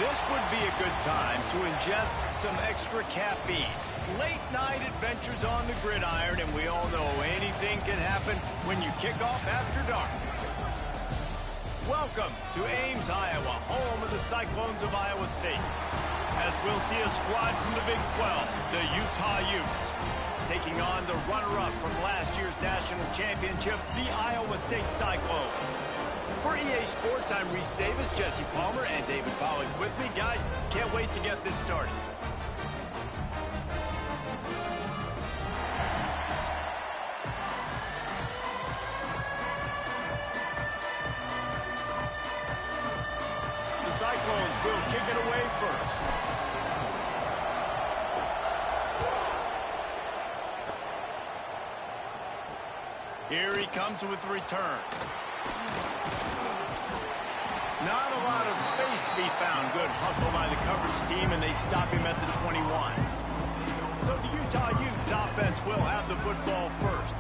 This would be a good time to ingest some extra caffeine. Late night adventures on the gridiron, and we all know anything can happen when you kick off after dark. Welcome to Ames, Iowa, home of the Cyclones of Iowa State. As we'll see a squad from the Big 12, the Utah Utes, taking on the runner-up from last year's national championship, the Iowa State Cyclones. For EA Sports, I'm Reese Davis, Jesse Palmer, and David Pollock with me. Guys, can't wait to get this started. The Cyclones will kick it away first. Here he comes with the return. Not a lot of space to be found. Good hustle by the coverage team, and they stop him at the 21. So the Utah Utes offense will have the football first.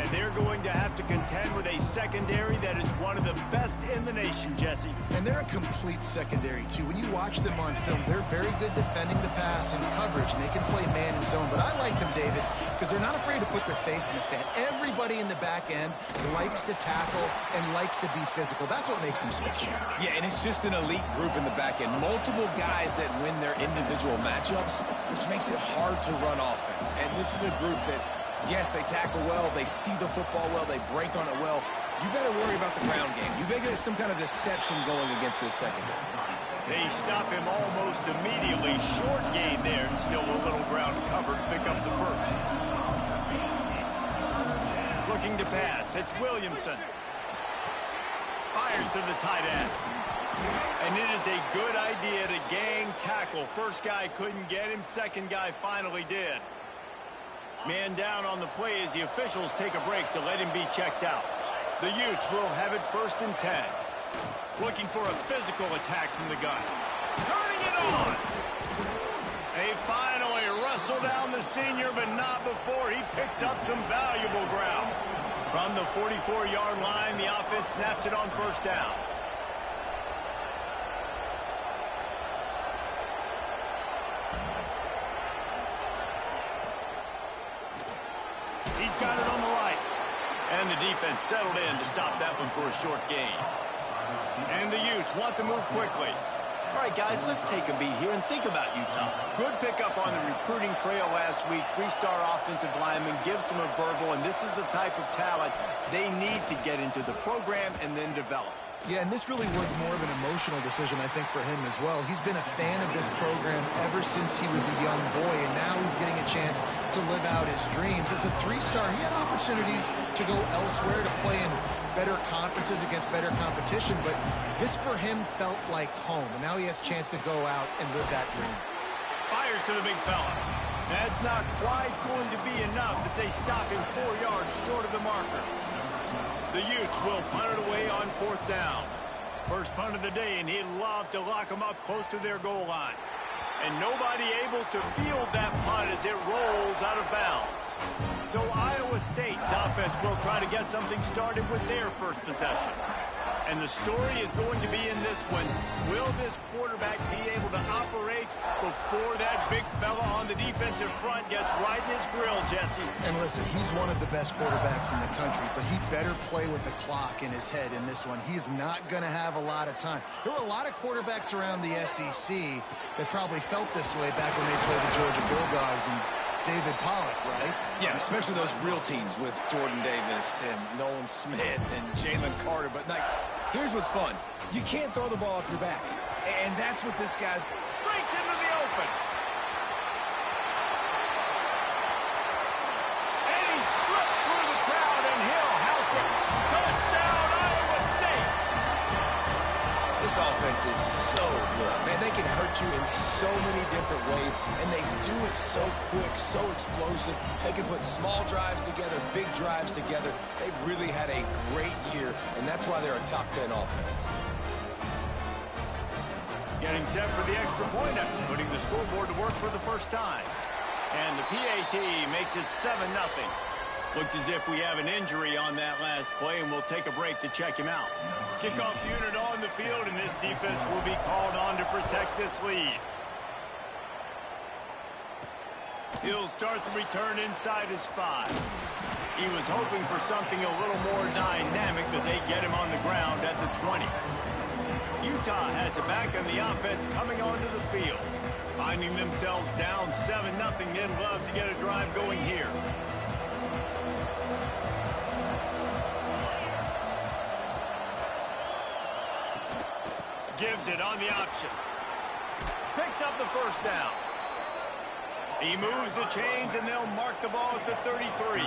And they're going to have to contend with a secondary that is one of the best in the nation, Jesse. And they're a complete secondary, too. When you watch them on film, they're very good defending the pass and coverage, and they can play man and zone. But I like them, David, because they're not afraid to put their face in the fan. Everybody in the back end likes to tackle and likes to be physical. That's what makes them special. Yeah, and it's just an elite group in the back end. Multiple guys that win their individual matchups, which makes it hard to run offense. And this is a group that, yes, they tackle well, they see the football well, they break on it well. You better worry about the ground game. You better get some kind of deception going against this secondary. They stop him almost immediately. Short gain there, and still a little ground cover to pick up the first. Looking to pass, it's Williamson. Fires to the tight end. And it is a good idea to gang tackle. First guy couldn't get him, second guy finally did. Man down on the play as the officials take a break to let him be checked out. The Utes will have it 1st and 10. Looking for a physical attack from the gun. Turning it on! They finally wrestle down the senior, but not before he picks up some valuable ground. From the 44-yard line, the offense snaps it on 1st down. He's got it on the right. And the defense settled in to stop that one for a short gain. And the Utes want to move quickly. All right, guys, let's take a beat here and think about Utah. Good pickup on the recruiting trail last week. 3-star offensive lineman gives them a verbal, and this is the type of talent they need to get into the program and then develop. Yeah, and this really was more of an emotional decision, I think, for him as well. He's been a fan of this program ever since he was a young boy, and now he's getting a chance to live out his dreams. As a 3-star, he had opportunities to go elsewhere, to play in better conferences against better competition, but this for him felt like home, and now he has a chance to go out and live that dream. Fires to the big fella. That's not quite going to be enough as they stop him 4 yards short of the marker. The Utes will punt it away on 4th down. First punt of the day, and he'd love to lock them up close to their goal line. And nobody able to field that punt as it rolls out of bounds. So Iowa State's offense will try to get something started with their first possession. And the story is going to be in this one. Will this quarterback be able to operate before that big fella on the defensive front gets right in his grill, Jesse? And listen, he's one of the best quarterbacks in the country, but he better play with the clock in his head in this one. He's not going to have a lot of time. There were a lot of quarterbacks around the SEC that probably felt this way back when they played the Georgia Bulldogs and David Pollock, right? Yeah, especially those real teams with Jordan Davis and Nolan Smith and Jalen Carter. But, like, here's what's fun. You can't throw the ball off your back. And that's what this guy's... Breaks into the open. And he slipped through the crowd, and he'll house it. Touchdown, Iowa State. This offense is so good. Man, they can hurt you in so many different ways, and they do it so quick, so explosive. They can put small drives together, big drives together. They've really had a great year, and that's why they're a top 10 offense. Getting set for the extra point after putting the scoreboard to work for the first time. And the PAT makes it 7-0. Looks as if we have an injury on that last play, and we'll take a break to check him out. Kickoff unit on the field, and this defense will be called on to protect this lead. He'll start the return inside his 5. He was hoping for something a little more dynamic, but they get him on the ground at the 20. Utah has it back on the offense coming onto the field. Finding themselves down 7-0, they'd love to get a drive going here. Gives it on the option. Picks up the first down. He moves the chains, and they'll mark the ball at the 33.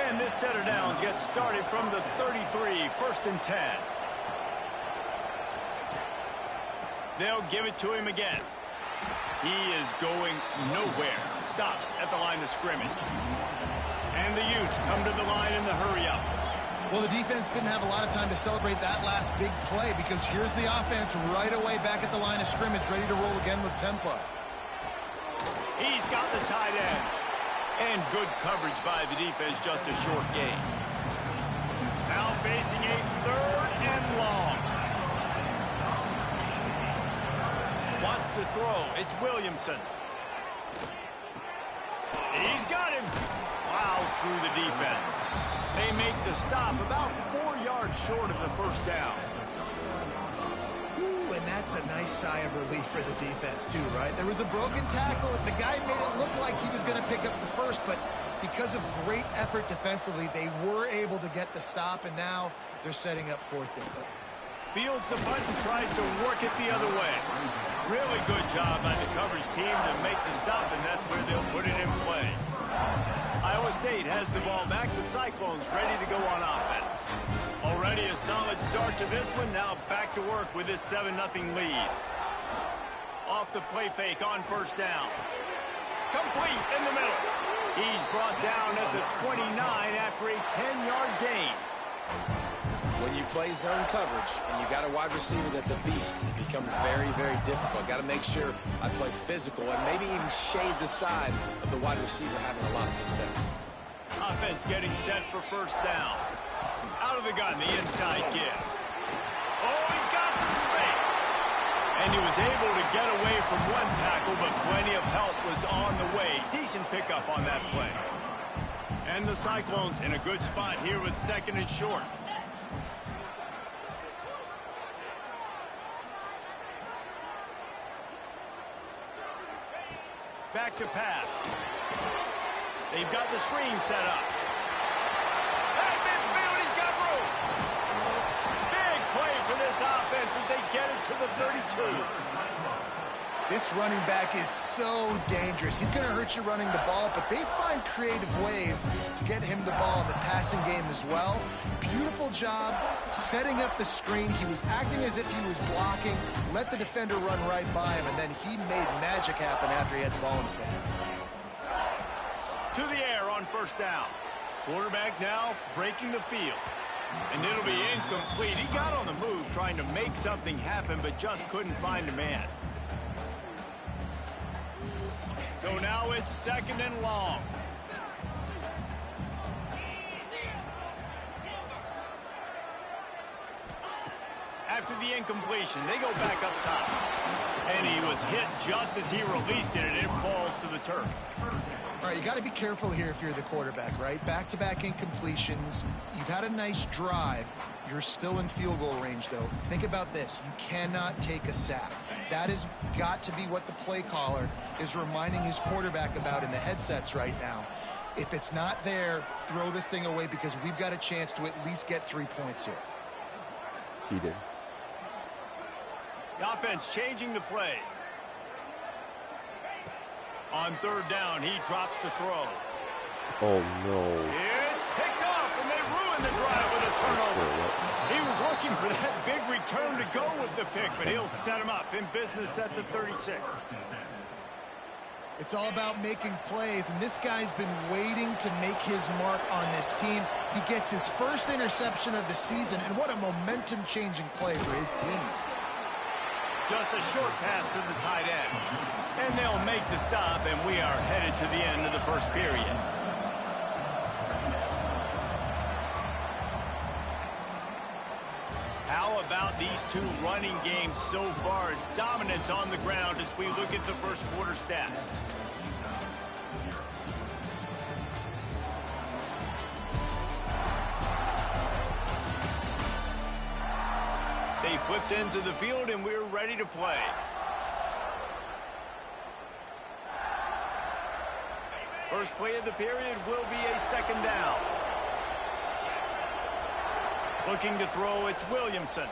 And this set of downs gets started from the 33, 1st and 10. They'll give it to him again. He is going nowhere. Stopped at the line of scrimmage. And the Utes come to the line in the hurry-up. Well, the defense didn't have a lot of time to celebrate that last big play because here's the offense right away back at the line of scrimmage, ready to roll again with tempo. He's got the tight end. And good coverage by the defense, just a short gain. Now facing a 3rd and long. Wants to throw. It's Williamson. He's got him. Plows through the defense. They make the stop about 4 yards short of the first down. Ooh, and that's a nice sigh of relief for the defense too, right? There was a broken tackle, and the guy made it look like he was going to pick up the first, but because of great effort defensively, they were able to get the stop, and now they're setting up 4th down. Fields the punt and tries to work it the other way. Really good job by the coverage team to make the stop, and that's where they'll put it in play. Iowa State has the ball back. The Cyclones ready to go on offense. Already a solid start to this one. Now back to work with this 7-0 lead. Off the play fake on first down. Complete in the middle. He's brought down at the 29 after a 10-yard gain. When you play zone coverage and you got a wide receiver that's a beast, it becomes very, very difficult. Got to make sure I play physical and maybe even shade the side of the wide receiver having a lot of success. Offense getting set for first down. Out of the gun, the inside give. Oh, he's got some space. And he was able to get away from one tackle, but plenty of help was on the way. Decent pickup on that play. And the Cyclones in a good spot here with 2nd and short. Back to pass. They've got the screen set up. At midfield, he's got room. Big play for this offense as they get it to the 32. This running back is so dangerous. He's going to hurt you running the ball, but they find creative ways to get him the ball in the passing game as well. Beautiful job setting up the screen. He was acting as if he was blocking, let the defender run right by him, and then he made magic happen after he had the ball in his hands. To the air on first down. Quarterback now breaking the field. And it'll be incomplete. He got on the move trying to make something happen, but just couldn't find a man. So now it's 2nd and long. After the incompletion, they go back up top. And he was hit just as he released it, and it falls to the turf. All right, you got to be careful here if you're the quarterback, right? Back-to-back incompletions. You've had a nice drive. You're still in field goal range, though. Think about this. You cannot take a sack. That has got to be what the play caller is reminding his quarterback about in the headsets right now. If it's not there, throw this thing away because we've got a chance to at least get 3 points here. He did. The offense changing the play. On 3rd down, he drops to throw. Oh, no. It's picked off, and they ruin the drive with a turnover. He was looking for that big return to go with the pick, but he'll set him up in business at the 36. It's all about making plays, and this guy's been waiting to make his mark on this team. He gets his first interception of the season, and what a momentum-changing play for his team. Just a short pass to the tight end. And they'll make the stop, and we are headed to the end of the first period. these two running games so far. Dominance on the ground as we look at the first quarter stats. They flipped into the field, and we're ready to play. First play of the period will be a second down. Looking to throw, it's Williamson.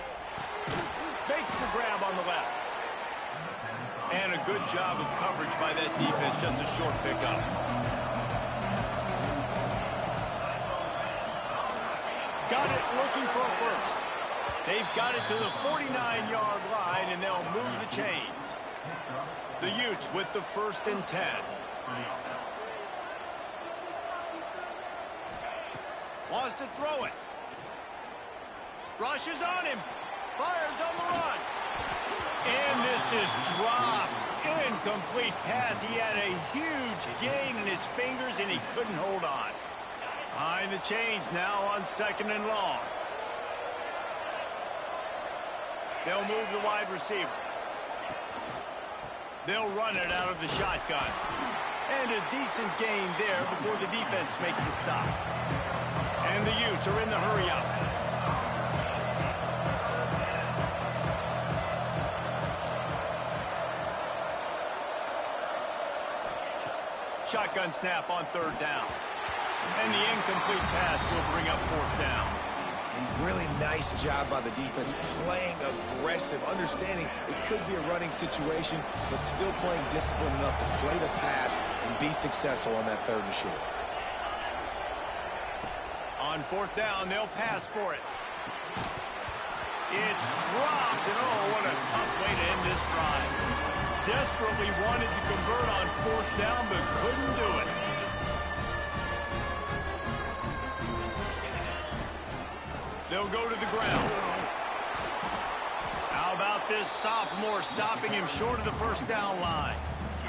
Makes the grab on the left. And a good job of coverage by that defense, just a short pickup. Got it, looking for a first. They've got it to the 49-yard line, and they'll move the chains. The Utes with the 1st and 10. Wants to throw it. Rushes on him. Fires on the run. And this is dropped. Incomplete pass. He had a huge gain in his fingers, and he couldn't hold on. Behind the chains now on 2nd and long. They'll move the wide receiver. They'll run it out of the shotgun. And a decent gain there before the defense makes the stop. And the Utes are in the hurry-up. Shotgun snap on 3rd down. And the incomplete pass will bring up 4th down. Really nice job by the defense, playing aggressive, understanding it could be a running situation, but still playing disciplined enough to play the pass and be successful on that 3rd and short. On 4th down, they'll pass for it. It's dropped, and oh, what a tough way to end this drive. Desperately wanted to convert on 4th down, but couldn't do it. They'll go to the ground. How about this sophomore stopping him short of the 1st down line?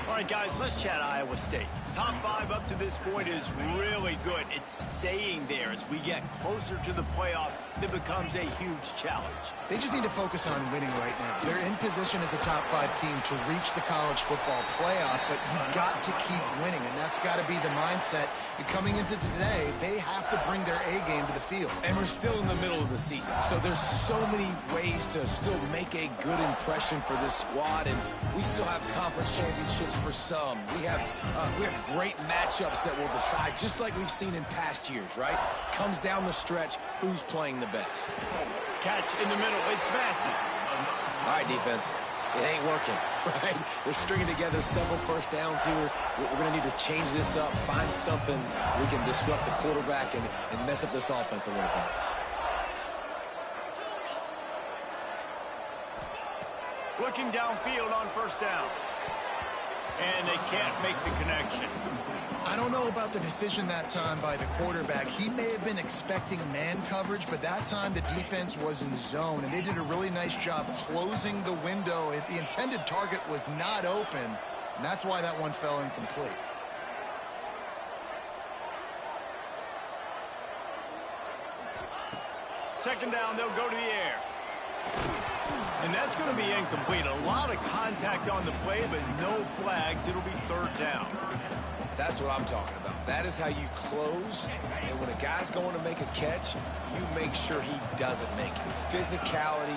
All right, guys, let's chat Iowa State. Top 5 up to this point is really good. It's staying there as we get closer to the playoff. It becomes a huge challenge. They just need to focus on winning right now. They're in position as a top 5 team to reach the college football playoff, but you've got to keep winning, and that's got to be the mindset. And coming into today, they have to bring their A game to the field. And we're still in the middle of the season, so there's so many ways to still make a good impression for this squad, and we still have conference championships for some. We have great matchups that will decide, just like we've seen in past years, right? Comes down the stretch, who's playing the best. Catch in the middle, it's Massey. All right, defense, it ain't working, right? We're stringing together several 1st downs here. We're going to need to change this up, find something we can disrupt the quarterback and mess up this offense a little bit. Looking downfield on 1st down. And they can't make the connection. I don't know about the decision that time by the quarterback. He may have been expecting man coverage, but that time the defense was in zone, and they did a really nice job closing the window. The intended target was not open, and that's why that one fell incomplete. Second down, they'll go to the air. And that's going to be incomplete. A lot of contact on the play, but no flags. It'll be 3rd down. That's what I'm talking about. That is how you close. And when a guy's going to make a catch, you make sure he doesn't make it. Physicality,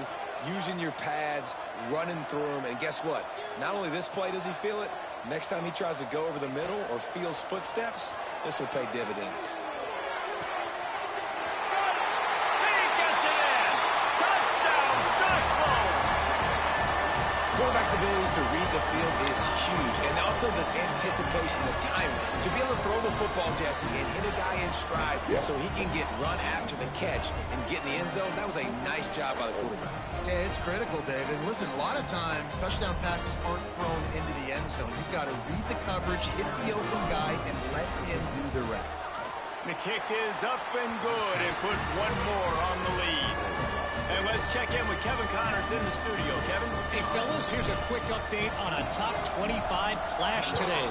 using your pads, running through him. And guess what? Not only this play does he feel it, next time he tries to go over the middle or feels footsteps, this will pay dividends. Quarterback's abilities to read the field is huge, and also the anticipation, the timing. To be able to throw the football, Jesse, and hit a guy in stride so he can get run after the catch and get in the end zone, that was a nice job by the quarterback. Yeah, it's critical, David. Listen, a lot of times touchdown passes aren't thrown into the end zone. You've got to read the coverage, hit the open guy, and let him do the rest. The kick is up and good, and put one more on the lead. And let's check in with Kevin Connors in the studio. Kevin? Hey, fellas, here's a quick update on a top 25 clash today.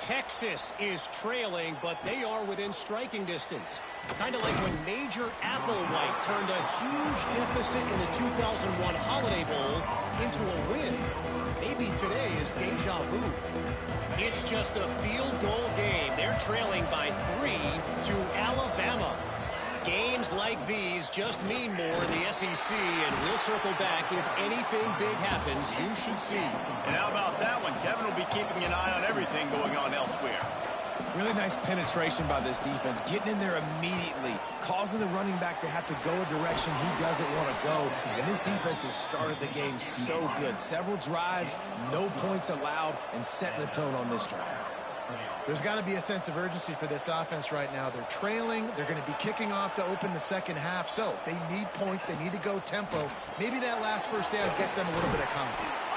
Texas is trailing, but they are within striking distance. Kind of like when Major Applewhite turned a huge deficit in the 2001 Holiday Bowl into a win. Maybe today is deja vu. It's just a field goal game. They're trailing by 3 to Alabama. Games like these just mean more in the SEC, and we'll circle back if anything big happens you should see. And how about that one? Kevin will be keeping an eye on everything going on elsewhere. Really nice penetration by this defense, getting in there immediately, causing the running back to have to go a direction he doesn't want to go. And this defense has started the game so good. Several drives, no points allowed, and setting the tone on this drive. There's got to be a sense of urgency for this offense right now. They're trailing. They're going to be kicking off to open the second half. So they need points. They need to go tempo. Maybe that last first down gets them a little bit of confidence.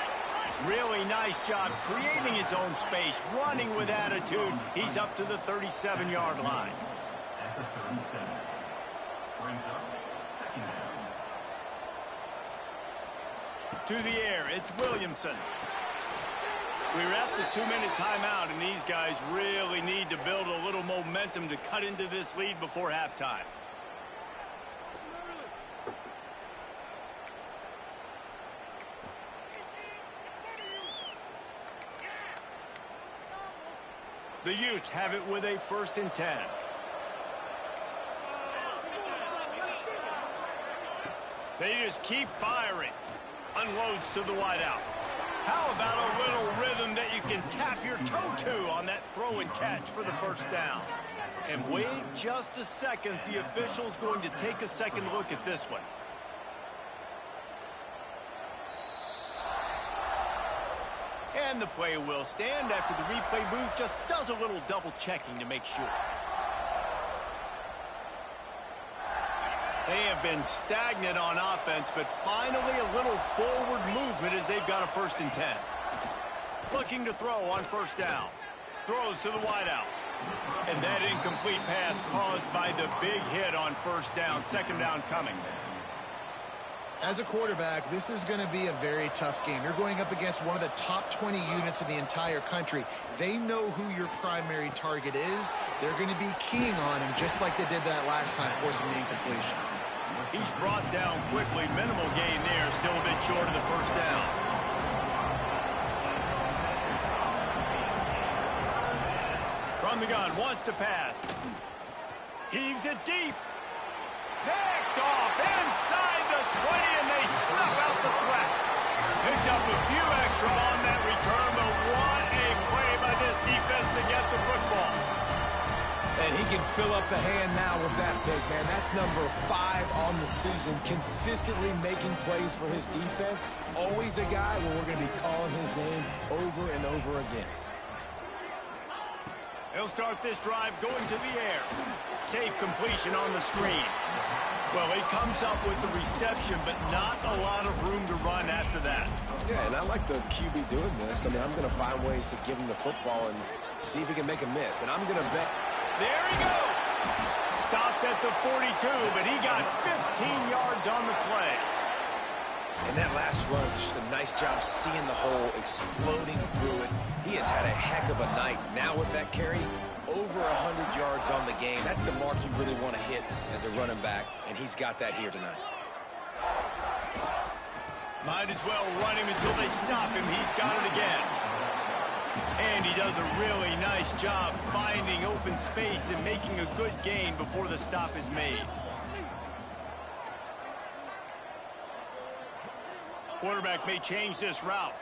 Really nice job creating his own space, running with attitude. He's up to the 37-yard line. To the air, it's Williamson. We're at the 2-minute timeout, and these guys really need to build a little momentum to cut into this lead before halftime. The Utes have it with a 1st and 10. They just keep firing. Unloads to the wideout. How about a little rhythm that you can tap your toe to on that throw and catch for the 1st down? And wait just a second. The official's going to take a second look at this one. And the play will stand after the replay booth just does a little double checking to make sure. They have been stagnant on offense, but finally a little forward movement as they've got a 1st and 10. Looking to throw on 1st down. Throws to the wideout. And that incomplete pass caused by the big hit on 1st down. 2nd down coming. As a quarterback, this is going to be a very tough game. You're going up against one of the top 20 units in the entire country. They know who your primary target is. They're going to be keying on him just like they did that last time, forcing the incompletion. He's brought down quickly. Minimal gain there. Still a bit short of the 1st down. From the gun, wants to pass. Heaves it deep. Picked off inside the 20, and they snuff out the threat. Picked up a few extra on that return, but what a play by this defense to get the football. And he can fill up the hand now with that pick, man. That's number 5 on the season, consistently making plays for his defense. Always a guy where we're going to be calling his name over and over again. He'll start this drive going to the air. Safe completion on the screen. Well, he comes up with the reception, but not a lot of room to run after that. Yeah, and I like the QB doing this. I mean, I'm going to find ways to give him the football and see if he can make a miss. And I'm going to bet. There he goes. Stopped at the 42, but he got 15 yards on the play. And that last run is just a nice job seeing the hole, exploding through it. He has had a heck of a night. Now with that carry, over 100 yards on the game. That's the mark you really want to hit as a running back, and he's got that here tonight. Might as well run him until they stop him. He's got it again. And he does a really nice job finding open space and making a good gain before the stop is made. Quarterback may change this route.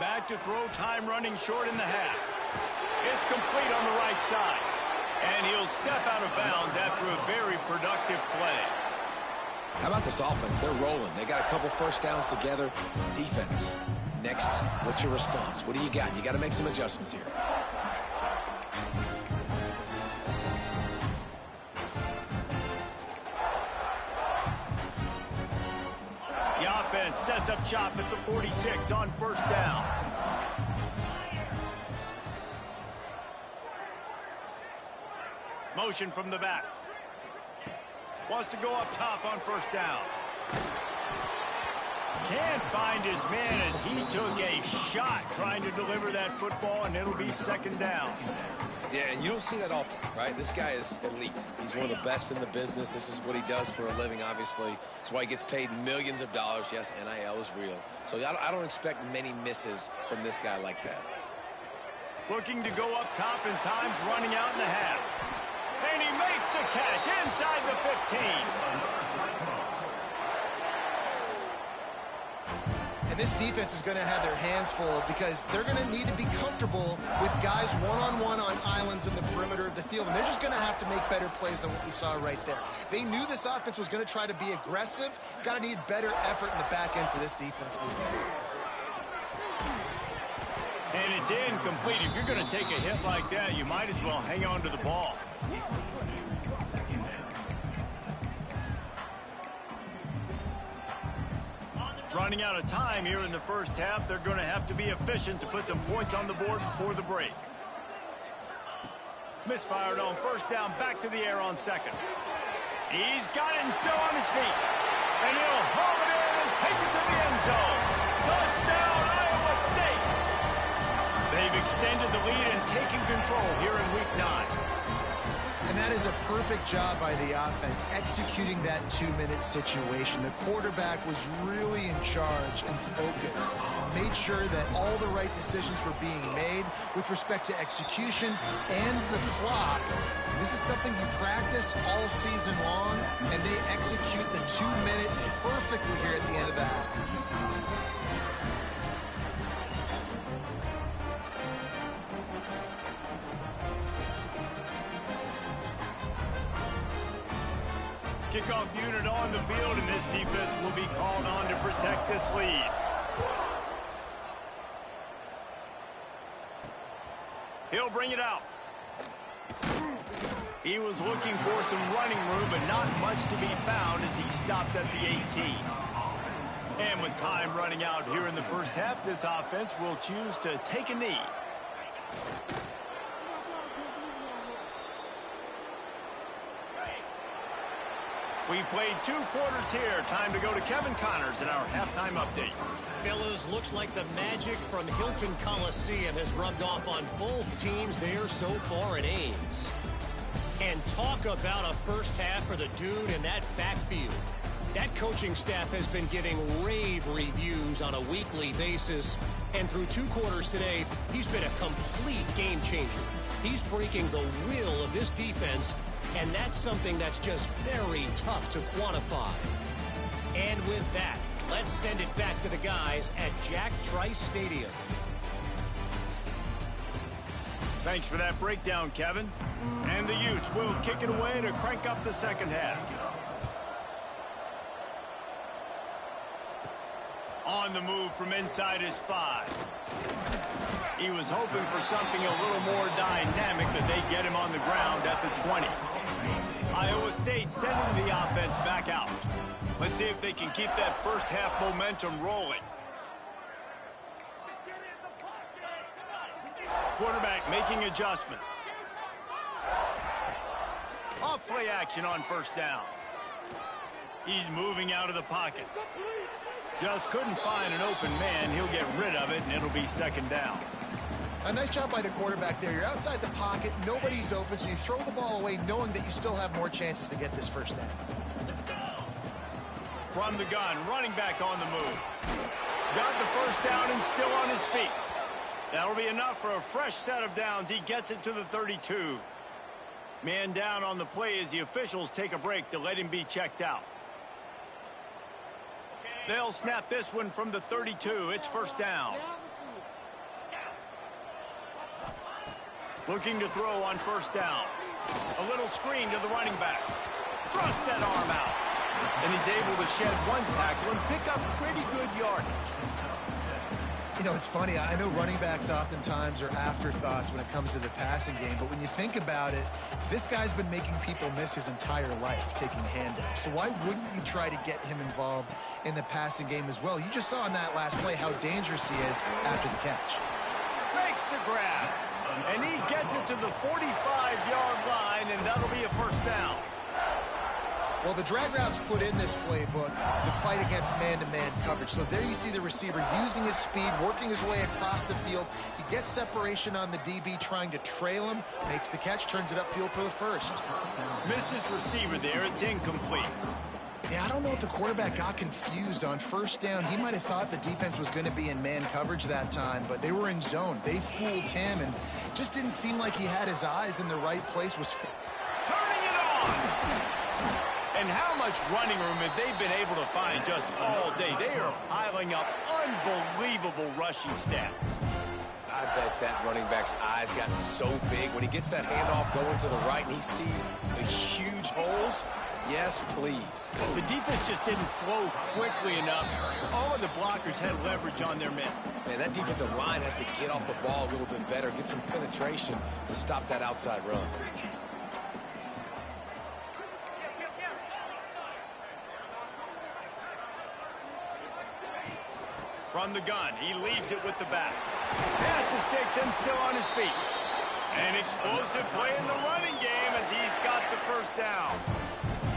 Back to throw, time running short in the half. It's complete on the right side. And he'll step out of bounds after a very productive play. How about this offense? They're rolling. They got a couple 1st downs together. Defense. Next, what's your response? What do you got? You got to make some adjustments here. The offense sets up shop at the 46 on 1st down. Motion from the back. Wants to go up top on 1st down. Can't find his man as he took a shot trying to deliver that football, and it'll be second down. Yeah, and you don't see that often, right? This guy is elite. He's one of the best in the business. This is what he does for a living, obviously. That's why he gets paid millions of dollars. Yes, NIL is real. So I don't expect many misses from this guy like that. Looking to go up top in times, running out in the half. And he makes the catch inside the 15. And this defense is going to have their hands full because they're going to need to be comfortable with guys one-on-one on islands in the perimeter of the field. And they're just going to have to make better plays than what we saw right there. They knew this offense was going to try to be aggressive. Got to need better effort in the back end for this defense moving forward. And it's incomplete. If you're going to take a hit like that, you might as well hang on to the ball. Running out of time here in the first half. They're going to have to be efficient to put some points on the board before the break. Misfired on first down, back to the air on second. He's got it and still on his feet. And he'll haul it in and take it to the end zone. Touchdown, Iowa State. They've extended the lead and taken control here in week 9. And that is a perfect job by the offense, executing that 2-minute situation. The quarterback was really in charge and focused. Made sure that all the right decisions were being made with respect to execution and the clock. This is something you practice all season long, and they execute the 2-minute perfectly here at the end of the half. Kickoff unit on the field, and this defense will be called on to protect this lead. He'll bring it out. He was looking for some running room, but not much to be found as he stopped at the 18. And with time running out here in the first half, this offense will choose to take a knee. We've played 2 quarters here. Time to go to Kevin Connors in our halftime update. Fellas, looks like the magic from Hilton Coliseum has rubbed off on both teams there so far in Ames. And talk about a first half for the dude in that backfield. That coaching staff has been giving rave reviews on a weekly basis. And through 2 quarters today, he's been a complete game changer. He's breaking the will of this defense, and that's something that's just very tough to quantify. And with that, let's send it back to the guys at Jack Trice Stadium. Thanks for that breakdown, Kevin. And the Utes will kick it away to crank up the second half. On the move from inside his 5. He was hoping for something a little more dynamic, that they get him on the ground at the 20. Iowa State sending the offense back out. Let's see if they can keep that first half momentum rolling. Quarterback making adjustments. Off play action on first down. He's moving out of the pocket. Just couldn't find an open man. He'll get rid of it, and it'll be second down. A nice job by the quarterback there. You're outside the pocket, nobody's open, so you throw the ball away knowing that you still have more chances to get this first down. From the gun, running back on the move. Got the first down and still on his feet. That'll be enough for a fresh set of downs. He gets it to the 32. Man down on the play as the officials take a break to let him be checked out. They'll snap this one from the 32. It's first down. Looking to throw on first down. A little screen to the running back. Thrust that arm out. And he's able to shed one tackle and pick up pretty good yardage. You know, it's funny. I know running backs oftentimes are afterthoughts when it comes to the passing game, but when you think about it, this guy's been making people miss his entire life taking handoffs. So why wouldn't you try to get him involved in the passing game as well? You just saw in that last play how dangerous he is after the catch. Makes the grab. And he gets it to the 45-yard line, and that'll be a first down. Well, the drag routes put in this playbook to fight against man-to-man coverage. So there you see the receiver using his speed, working his way across the field. He gets separation on the DB trying to trail him, makes the catch, turns it upfield for the first. Missed his receiver there. It's incomplete. Yeah, I don't know if the quarterback got confused on first down. He might have thought the defense was going to be in man coverage that time, but they were in zone. They fooled him and just didn't seem like he had his eyes in the right place. Turning it on! And how much running room have they been able to find just all day? They are piling up unbelievable rushing stats. I bet that running back's eyes got so big when he gets that handoff going to the right and he sees the huge holes. Yes, please. The defense just didn't flow quickly enough. All of the blockers had leverage on their men. Man, that defensive line has to get off the ball a little bit better, get some penetration to stop that outside run. From the gun, he leaves it with the back. Passes takes him still on his feet. An explosive play in the running game as he's got the first down.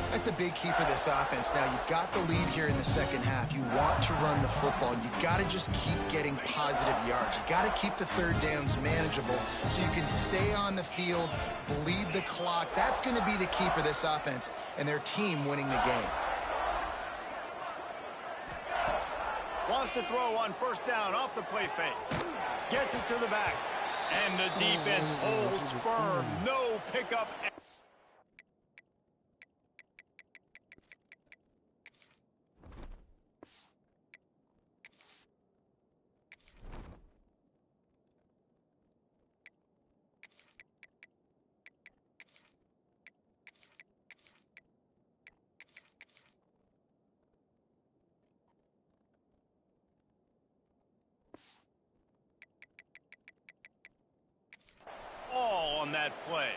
That's a big key for this offense. Now, you've got the lead here in the second half. You want to run the football. You got to just keep getting positive yards. You got to keep the third downs manageable so you can stay on the field, bleed the clock. That's going to be the key for this offense and their team winning the game. Wants to throw on first down off the play fake. Gets it to the back. And the defense holds firm. No pickup. All on that play.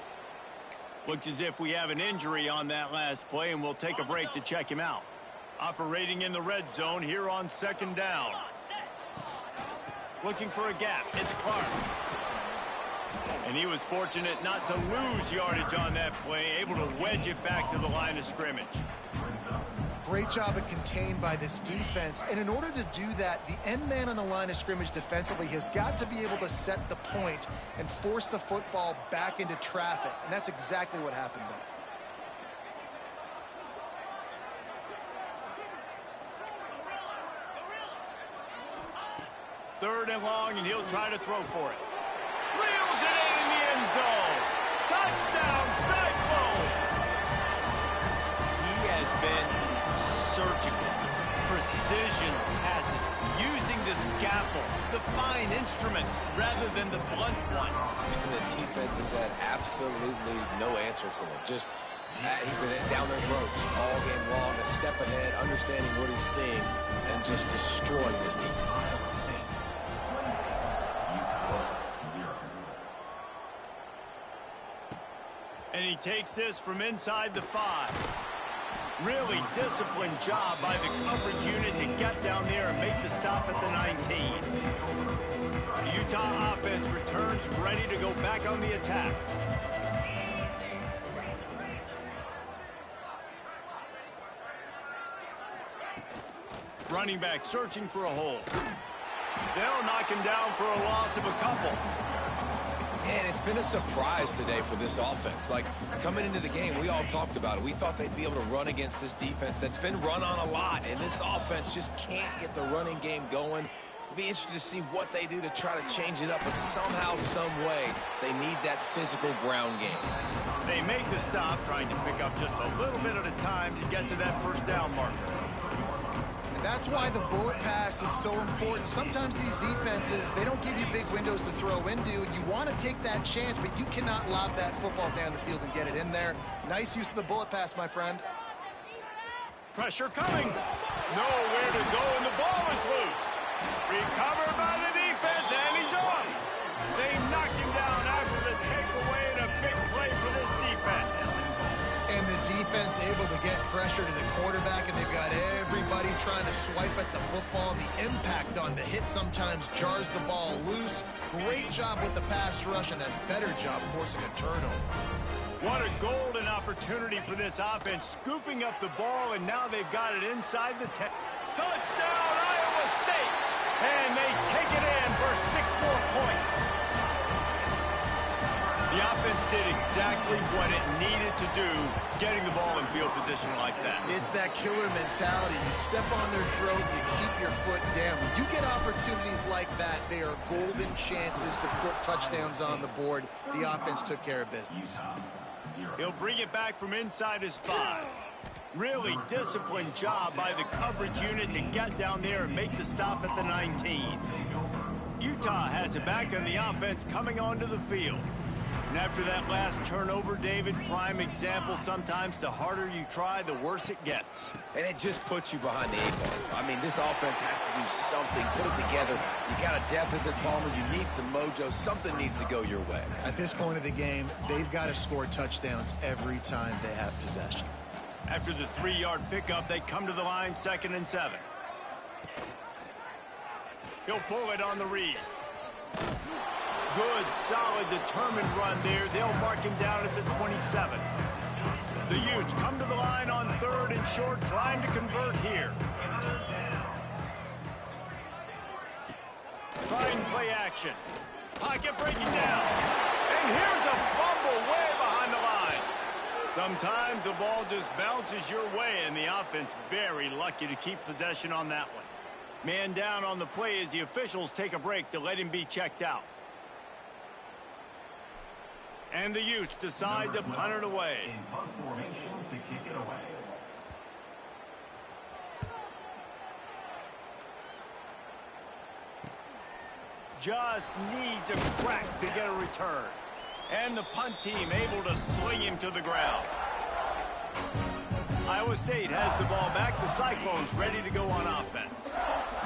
Looks as if we have an injury on that last play, and we'll take a break to check him out. Operating in the red zone here on second down. Looking for a gap. It's Clark. And he was fortunate not to lose yardage on that play, able to wedge it back to the line of scrimmage. Great job of contained by this defense. And in order to do that, the end man on the line of scrimmage defensively has got to be able to set the point and force the football back into traffic. And that's exactly what happened there. Third and long, and he'll try to throw for it. Reels it in the end zone. Touchdown, Cyclones! He has been surgical, precision passes, using the scalpel, the fine instrument, rather than the blunt one. And the defense has had absolutely no answer for him. Just, he's been down their throats all game long, a step ahead, understanding what he's seeing, and just destroying this defense. And he takes this from inside the 5. Really disciplined job by the coverage unit to get down there and make the stop at the 19. The Utah offense returns ready to go back on the attack. Running back searching for a hole. They'll knock him down for a loss of a couple. And it's been a surprise today for this offense. Like, coming into the game, we all talked about it. We thought they'd be able to run against this defense that's been run on a lot, and this offense just can't get the running game going. It'll be interesting to see what they do to try to change it up, but somehow, some way, they need that physical ground game. They make the stop, trying to pick up just a little bit at a time to get to that first down marker. That's why the bullet pass is so important. Sometimes these defenses, they don't give you big windows to throw into, and you want to take that chance, but you cannot lob that football down the field and get it in there. Nice use of the bullet pass, my friend. Pressure coming. Nowhere to go, and the ball is loose. Recovered by the defense, and he's off. They knocked him down after the takeaway, and a big play for this defense. And the defense able to get pressure to the quarterback, and they've got everybody trying to swipe at the football. The impact on the hit sometimes jars the ball loose. Great job with the pass rush, and a better job forcing a turnover. What a golden opportunity for this offense, scooping up the ball, and now they've got it inside the 10. Touchdown, Iowa State! And they take it in for 6 more points. The offense did exactly what it needed to do, getting the ball in field position like that. It's that killer mentality. You step on their throat, you keep your foot down. When you get opportunities like that, they are golden chances to put touchdowns on the board. The offense took care of business. He'll bring it back from inside his 5. Really disciplined job by the coverage unit to get down there and make the stop at the 19. Utah has it back, and the offense coming onto the field. And after that last turnover, David, prime example, sometimes the harder you try, the worse it gets. And it just puts you behind the 8 ball. I mean, this offense has to do something, put it together. You got a deficit, Palmer. You need some mojo. Something needs to go your way. At this point of the game, they've got to score touchdowns every time they have possession. After the 3-yard pickup, they come to the line, 2nd and 7. He'll pull it on the read. Good, solid, determined run there. They'll mark him down at the 27. The Utes come to the line on 3rd and short, trying to convert here. Trying play action. Pocket breaking down. And here's a fumble way behind the line. Sometimes the ball just bounces your way, and the offense very lucky to keep possession on that one. Man down on the play as the officials take a break to let him be checked out. And the Utes decide to punt it away. In punt formation to kick it away. Just needs a crack to get a return. And the punt team able to sling him to the ground. Iowa State has the ball back. The Cyclones ready to go on offense.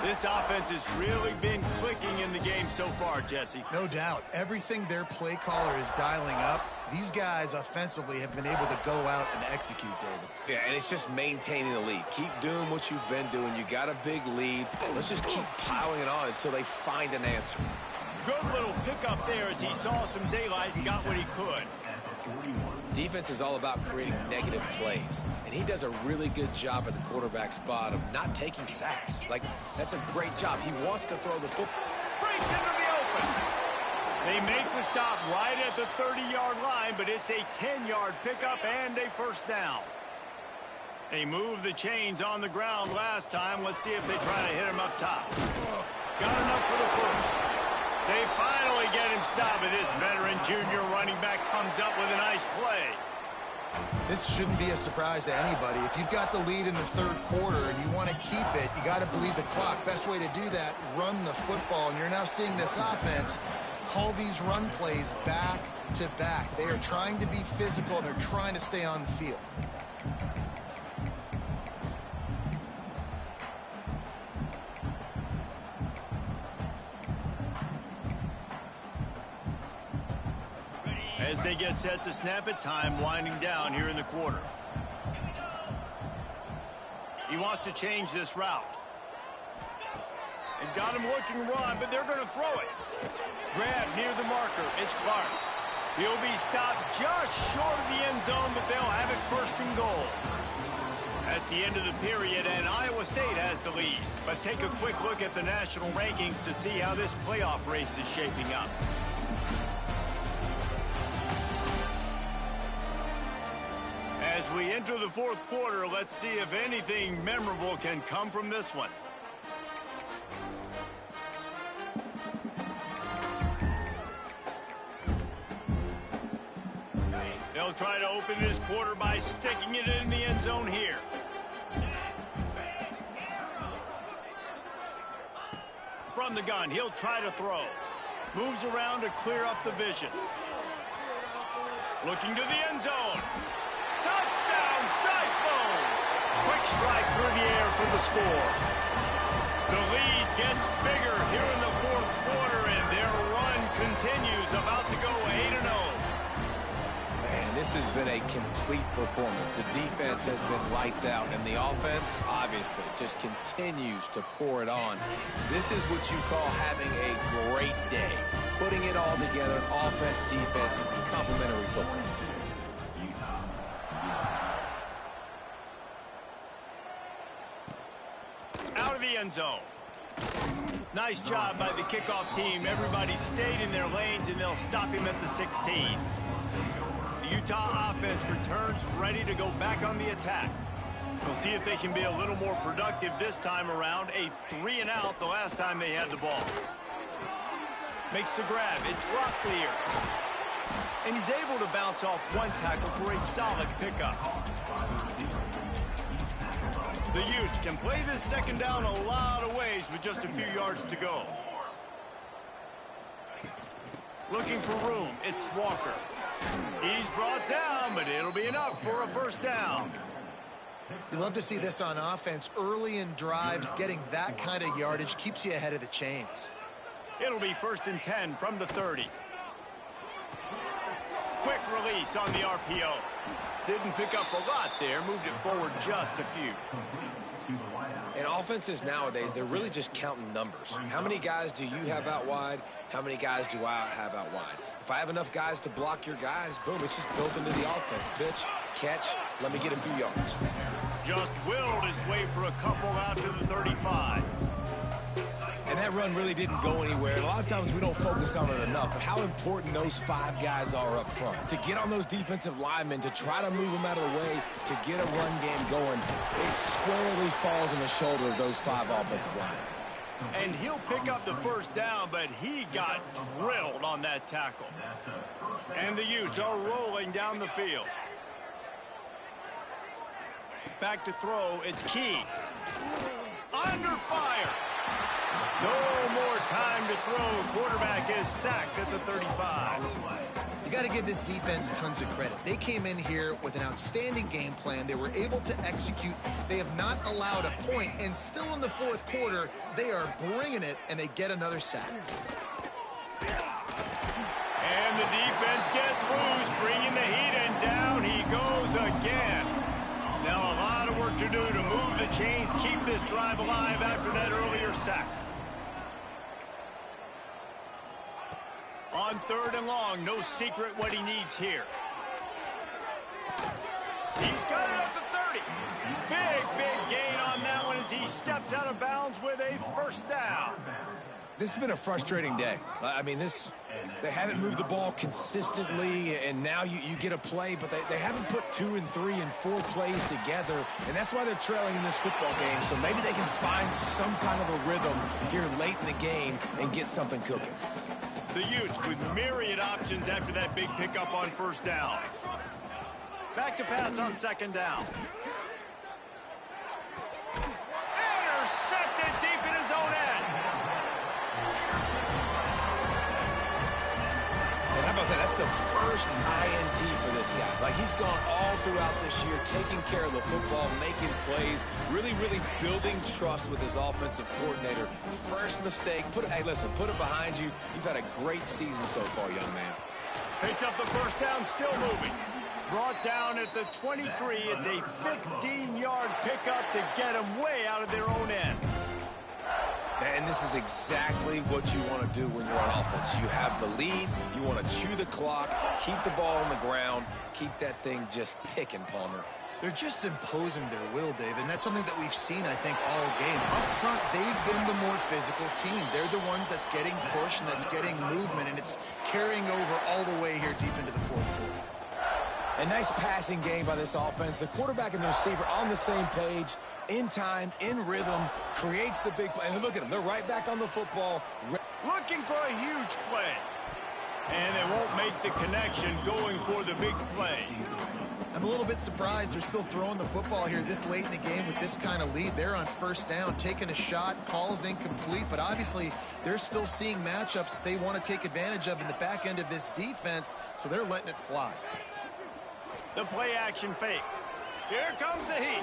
This offense has really been clicking in the game so far, Jesse. No doubt. Everything their play caller is dialing up, these guys offensively have been able to go out and execute, David. Yeah, and it's just maintaining the lead. Keep doing what you've been doing. You got a big lead. Let's just keep piling it on until they find an answer. Good little pickup there as he saw some daylight and got what he could. Defense is all about creating negative plays, and he does a really good job at the quarterback spot of not taking sacks. Like, that's a great job. He wants to throw the football. Breaks into the open. They make the stop right at the 30-yard line, but it's a 10-yard pickup and a first down. They moved the chains on the ground last time. Let's see if they try to hit him up top. Got enough for the first. They finally get him stopped, but this veteran junior running back comes up with a nice play. This shouldn't be a surprise to anybody. If you've got the lead in the 3rd quarter and you want to keep it, you got to bleed the clock. Best way to do that, run the football. And you're now seeing this offense call these run plays back to back. They are trying to be physical. They're trying to stay on the field. As they get set to snap it, time winding down here in the quarter. He wants to change this route. They've got him looking run, but they're going to throw it. Grab near the marker. It's Clark. He'll be stopped just short of the end zone, but they'll have it 1st and goal. That's the end of the period, and Iowa State has the lead. Let's take a quick look at the national rankings to see how this playoff race is shaping up. As we enter the 4th quarter, let's see if anything memorable can come from this one. They'll try to open this quarter by sticking it in the end zone here. From the gun, he'll try to throw. Moves around to clear up the vision. Looking to the end zone. Touchdown, Cyclones! Quick strike through the air for the score. The lead gets bigger here in the 4th quarter, and their run continues, about to go 8-0. Man, this has been a complete performance. The defense has been lights out, and the offense, obviously, just continues to pour it on. This is what you call having a great day. Putting it all together, offense, defense, complementary football. end zone. Nice job by the kickoff team. Everybody stayed in their lanes, and they'll stop him at the 16. The Utah offense returns ready to go back on the attack. We'll see if they can be a little more productive this time around. A 3-and-out the last time they had the ball. Makes the grab. It's Rocklear. And he's able to bounce off one tackle for a solid pickup. The Utes can play this second down a lot of ways with just a few yards to go. Looking for room. It's Walker. He's brought down, but it'll be enough for a first down. You love to see this on offense. Early in drives, getting that kind of yardage keeps you ahead of the chains. It'll be 1st and 10 from the 30. Quick release on the RPO. Didn't pick up a lot there. Moved it forward just a few. And offenses nowadays, they're really just counting numbers. How many guys do you have out wide? How many guys do I have out wide? If I have enough guys to block your guys, boom, it's just built into the offense. Pitch, catch, let me get a few yards. Just willed his way for a couple out to the 35. And that run really didn't go anywhere. And a lot of times we don't focus on it enough, but how important those 5 guys are up front. To get on those defensive linemen, to try to move them out of the way, to get a run game going, it squarely falls on the shoulder of those 5 offensive linemen. And he'll pick up the first down, but he got drilled on that tackle. And the Utes are rolling down the field. Back to throw, it's Key. Under fire. No more time to throw. Quarterback is sacked at the 35. You got to give this defense tons of credit. They came in here with an outstanding game plan. They were able to execute. They have not allowed a point, and still in the 4th quarter, they are bringing it, and they get another sack. And the defense gets loose, bringing the heat, and down he goes again. Now a lot of work to do to move the chains, keep this drive alive after that earlier sack. On 3rd and long, no secret what he needs here. He's got it up to 30. Big gain on that one as he steps out of bounds with a first down. This has been a frustrating day. I mean, they haven't moved the ball consistently, and now you get a play, but they haven't put 2 and 3 and 4 plays together, and that's why they're trailing in this football game. So maybe they can find some kind of a rhythm here late in the game and get something cooking. The Utes with myriad options after that big pickup on first down. Back to pass on 2nd down. Intercepted deep in his own end. And how about that? That's the first INT for this guy. Like, he's gone all throughout this year, taking care of the football, making plays, really building trust with his offensive coordinator. First mistake, hey, listen, put it behind you. You've had a great season so far, young man. Picks up the first down, still moving. Brought down at the 23. It's a 15-yard pickup to get them way out of their own end. And this is exactly what you want to do when you're on offense. You have the lead. You want to chew the clock, keep the ball on the ground, keep that thing just ticking, Palmer. They're just imposing their will, Dave, and that's something that we've seen, I think, all game. Up front, they've been the more physical team. They're the ones that's getting pushed and that's getting movement, and it's carrying over all the way here deep into the 4th quarter. A nice passing game by this offense. The quarterback and the receiver on the same page, in time, in rhythm, creates the big play. And look at them. They're right back on the football. Looking for a huge play. And they won't make the connection going for the big play. I'm a little bit surprised they're still throwing the football here this late in the game with this kind of lead. They're on first down, taking a shot, falls incomplete, but obviously they're still seeing matchups that they want to take advantage of in the back end of this defense, so they're letting it fly. The play action fake. Here comes the heat.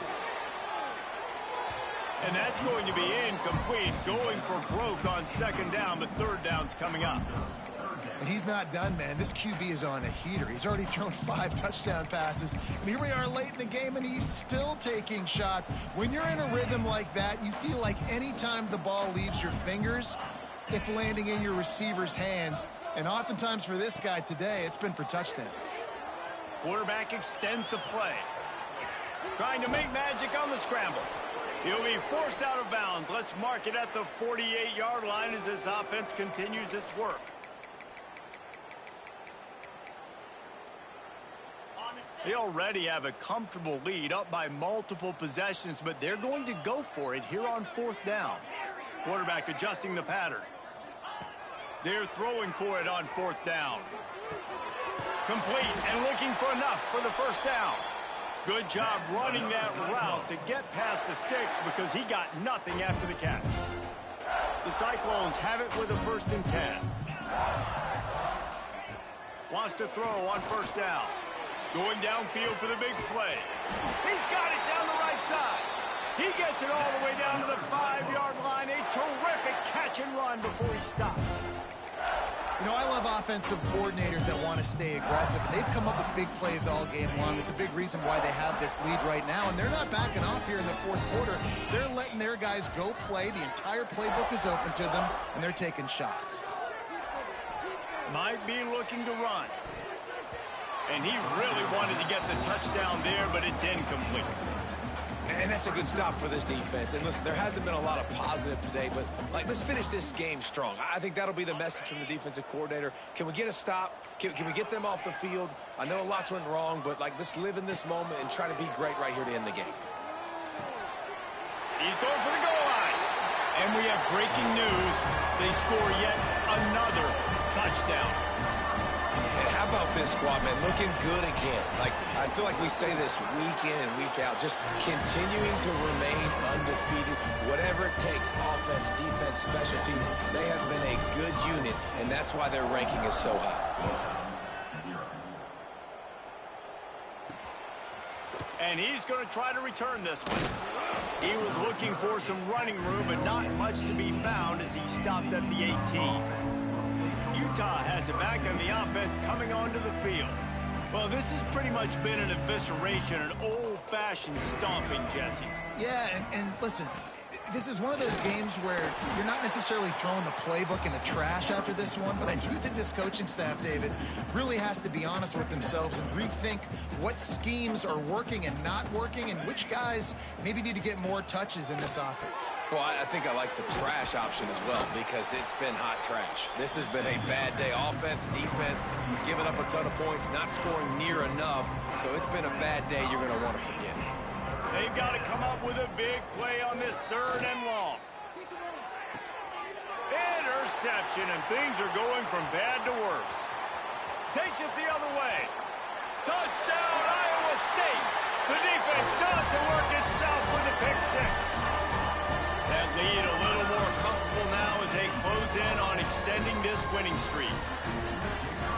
And that's going to be incomplete, going for broke on 2nd down, but 3rd down's coming up. And he's not done, man. This QB is on a heater. He's already thrown 5 touchdown passes. And here we are late in the game, and he's still taking shots. When you're in a rhythm like that, you feel like any time the ball leaves your fingers, it's landing in your receiver's hands. And oftentimes for this guy today, it's been for touchdowns. Quarterback extends the play. Trying to make magic on the scramble. He'll be forced out of bounds. Let's mark it at the 48-yard line as this offense continues its work. They already have a comfortable lead, up by multiple possessions, but they're going to go for it here on 4th down. Quarterback adjusting the pattern. They're throwing for it on 4th down. Complete and looking for enough for the first down. Good job running that route to get past the sticks because he got nothing after the catch. The Cyclones have it with a 1st and 10. Wants to throw on 1st down. Going downfield for the big play. He's got it down the right side. He gets it all the way down to the 5-yard line. A terrific catch and run before he stopped. You know, I love offensive coordinators that want to stay aggressive, and they've come up with big plays all game long. It's a big reason why they have this lead right now, and they're not backing off here in the 4th quarter. They're letting their guys go play. The entire playbook is open to them, and they're taking shots. Might be looking to run. And he really wanted to get the touchdown there, but it's incomplete. And that's a good stop for this defense. And listen, there hasn't been a lot of positive today, but let's finish this game strong. I think that'll be the message from the defensive coordinator. Can we get a stop? Can we get them off the field? I know lots went wrong, but let's live in this moment and try to be great right here to end the game. He's going for the goal line. And we have breaking news. They score yet another touchdown. And how about this squad, man? Looking good again. I feel like we say this week in and week out, just continuing to remain undefeated. Whatever it takes, offense, defense, special teams, they have been a good unit, and that's why their ranking is so high. And he's going to try to return this one. He was looking for some running room, but not much to be found as he stopped at the 18. Utah has it back on the offense coming onto the field. Well, this has pretty much been an evisceration, an old-fashioned stomping, Jesse. Yeah, and listen, this is one of those games where you're not necessarily throwing the playbook in the trash after this one, but I do think this coaching staff, David, really has to be honest with themselves and rethink what schemes are working and not working and which guys maybe need to get more touches in this offense. Well, I think I like the trash option as well because it's been hot trash. This has been a bad day. Offense, defense, giving up a ton of points, not scoring near enough. So it's been a bad day you're going to want to forget. They've got to come up with a big play on this 3rd and long. Interception, and things are going from bad to worse. Takes it the other way. Touchdown, Iowa State. The defense does the work itself with a pick 6. That lead a little more comfortable now as they close in on extending this winning streak.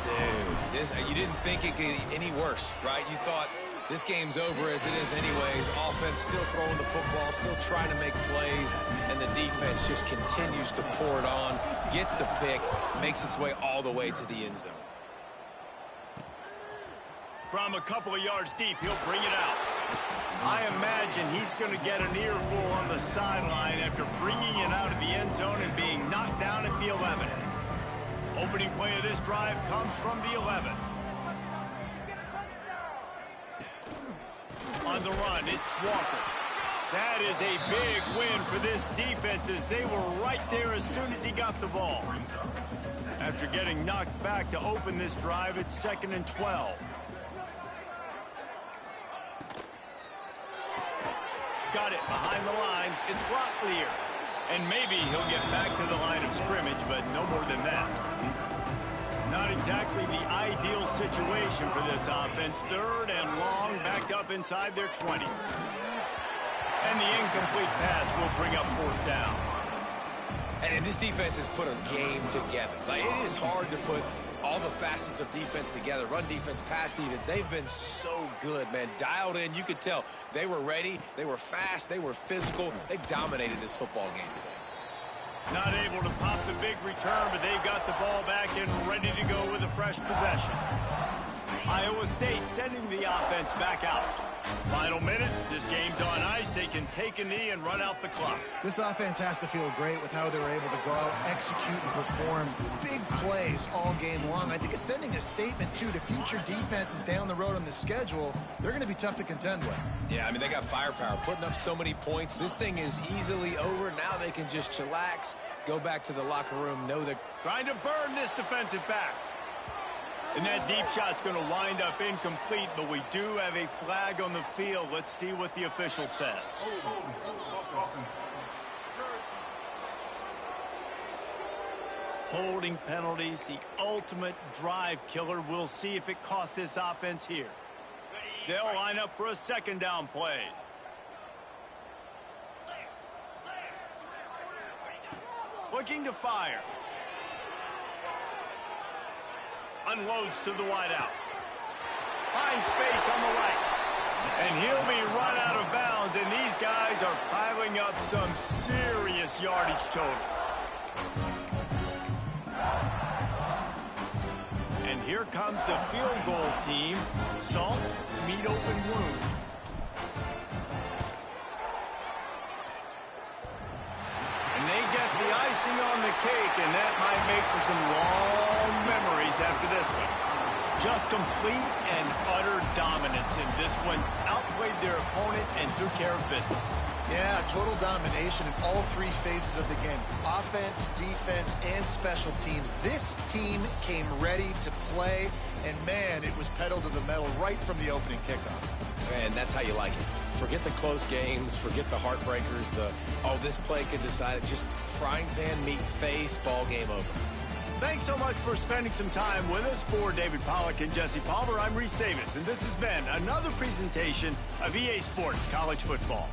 Dude, you didn't think it could get any worse, right? You thought this game's over as it is anyways. Offense still throwing the football, still trying to make plays, and the defense just continues to pour it on, gets the pick, makes its way all the way to the end zone. From a couple of yards deep, he'll bring it out. I imagine he's going to get an earful on the sideline after bringing it out of the end zone and being knocked down at the 11. Opening play of this drive comes from the 11. On the run, it's Walker. That is a big win for this defense as they were right there as soon as he got the ball. After getting knocked back to open this drive, it's 2nd and 12. Got it behind the line. It's Locklear. And maybe he'll get back to the line of scrimmage, but no more than that. Not exactly the ideal situation for this offense. 3rd and long, backed up inside their 20. And the incomplete pass will bring up 4th down. And this defense has put a game together. It is hard to put all the facets of defense together. Run defense, pass defense. They've been so good, man. Dialed in. You could tell they were ready. They were fast. They were physical. They dominated this football game today. Not able to pop the big return, but they've got the ball back and ready to go with a fresh possession. Iowa State sending the offense back out. Final minute. This game's on ice. They can take a knee and run out the clock. This offense has to feel great with how they were able to go out, execute, and perform big plays all game long. I think it's sending a statement, too, to future defenses down the road on the schedule. They're going to be tough to contend with. Yeah, I mean, they got firepower, putting up so many points. This thing is easily over. Now they can just chillax, go back to the locker room, know that... Trying to burn this defensive back. And that deep shot's going to wind up incomplete, but we do have a flag on the field. Let's see what the official says. Holding penalties, the ultimate drive killer. We'll see if it costs this offense here. They'll line up for a second down play. Looking to fire. Unloads to the wideout. Finds space on the right. And he'll be run out of bounds, and these guys are piling up some serious yardage totals. And here comes the field goal team. Salt, meet open wound. And they get the icing on the cake, and that might make for some long memories after this one. Just complete and utter dominance in this one. Outplayed their opponent and took care of business. Yeah, total domination in all three phases of the game. Offense, defense, and special teams. This team came ready to play, and man, it was pedal to the metal right from the opening kickoff. And that's how you like it. Forget the close games, forget the heartbreakers, this play could decide it. Just frying pan meet face, ball game over. Thanks so much for spending some time with us. For David Pollack and Jesse Palmer, I'm Reese Davis, and this has been another presentation of EA Sports College Football.